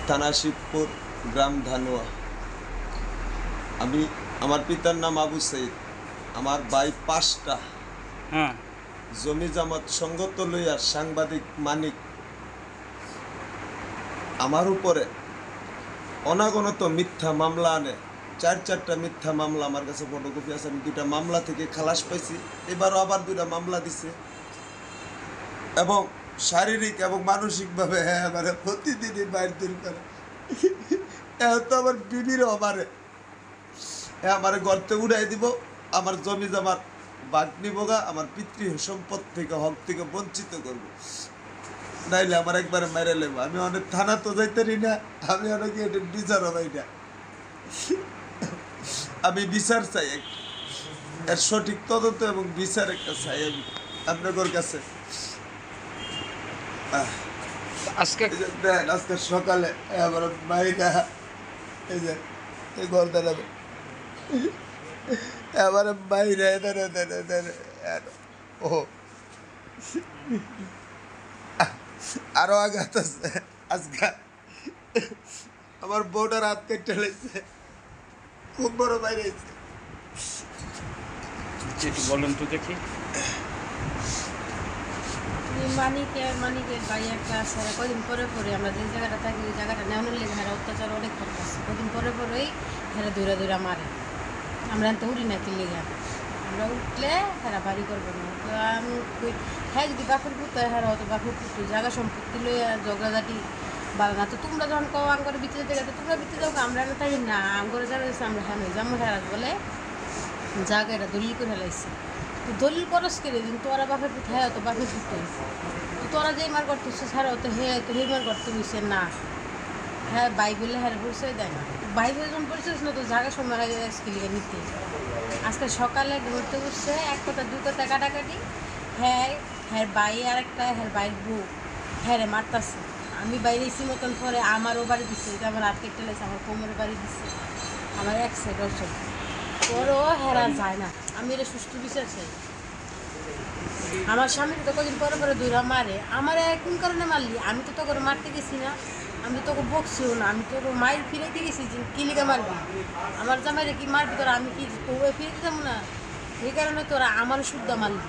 থানা শিবপুর, গ্রাম ধানুয়া। আমার পিতার নাম আবু সাইদ। আমার ভাই 5টা। জমি জামাত সঙ্গত লইয়া সাংবাদিক মানিক আমার উপরে অনাগণত মিথ্যা মামলা আনে। 4টা মিথ্যা মামলা আমার কাছে ফটোকপি আছে। আমি 2টা মামলা থেকে খালাস পাইছি। এবারও আবার 2টা মামলা দিছে এবং শারীরিক এবং মানসিকভাবে আমার প্রতিদিনই মারধর করে। তো আমার বিবিরও আমার গর্তে উড়াই দিব, আমার জমি জমার বাঘ নিবগা, আমার পিতৃ সম্পদ থেকে হক থেকে বঞ্চিত করব, নাইলে আমার একবারে মেরে নেব। আমি অনেক থানা তো যাইতেরি না, আমি অনেক বিচার হবাই না। আমি বিচার চাই, এর সঠিক তদন্ত এবং বিচার একটা চাই আমি আপনাদের কাছে। আজকে সকালে আমার মাইরা এই যে এই ঘর দাঁড়াবে, আমার মাইরা ও আরো আঘাত আছে। আজকে আমার বউটার হাত কেটে লেগেছে, খুব বড় বাইরে। একটু বলেন তো দেখি। মানিকের বাড়ি একটা আছে। কদিন পরে আমরা যে জায়গাটা থাকি ওই জায়গাটা নেওয়ানোর লেগে হেরা অত্যাচার অনেক করতেছে। কদিন পরেই হেরা দৌড়া মারে। আমরা তো উড়ি না কি লেগে, আমরা উঠলে হেরা বাড়ি করবো না। তো আমি হ্যাঁ যদি বাপের পুত হেরা হয়তো বাপের পুত জায়গা সম্পত্তি লইয়া ঝগড়াঝাটি ভালো না। তো তোমরা যখন কও আঙ্গরে বিতে যেতে গেলে তোমরা বিতে যাও, আমরা না তাই না আঙ্গরে যারা আমরা হ্যাঁ যাবো। হেরা বলে জায়গা এটা দলিল করে হেলাইছে। তো দলিল করস করে দিন তোরা বাপের পুত হ্যাঁ তো বাপের পুত তো তোরা যেই মার করতেছে ছাড়া তো হে তো হে মার করতে হয়েছে না। হ্যাঁ বাইবেলে হ্যাঁ পরিচয় দেয় না। বাইবেল যখন পরিচয় না তো জায়গা সময় আজকে লিখে নিতে। আজকে সকালে ঘুরতে বসছে, এক কথা 2 কথা কাটাকাটি। হ্যাঁ বাই আর একটা হ্যাঁ বাইর বউ হ্যাঁ রে মারতাছে। আমি বাইরে এসি মতন পরে আমারও বাড়ি দিচ্ছে, এটা আমার হাত কেটে লাগছে, আমার কোমরে বাড়ি দিচ্ছে, আমার এক সাইড অসুখ ওরও হেরা যায় না। আমি এটা সুষ্ঠু বিচার চাই। আমার স্বামীর তো কদিন পরে দৌড়া মারে। আমার কোন কারণে মারলি? আমি তো তোকে মারতে গেছি না, আমি তোকে বকছিও না, আমি তোকে মায়ের ফিরাইতে গেছি যে কি লিগে মারবি? আমার জামাইরে কি মারবি তোরা? আমি কি ফিরে দিতাম না? এই কারণে তোরা আমার শুদ্ধ মারলি।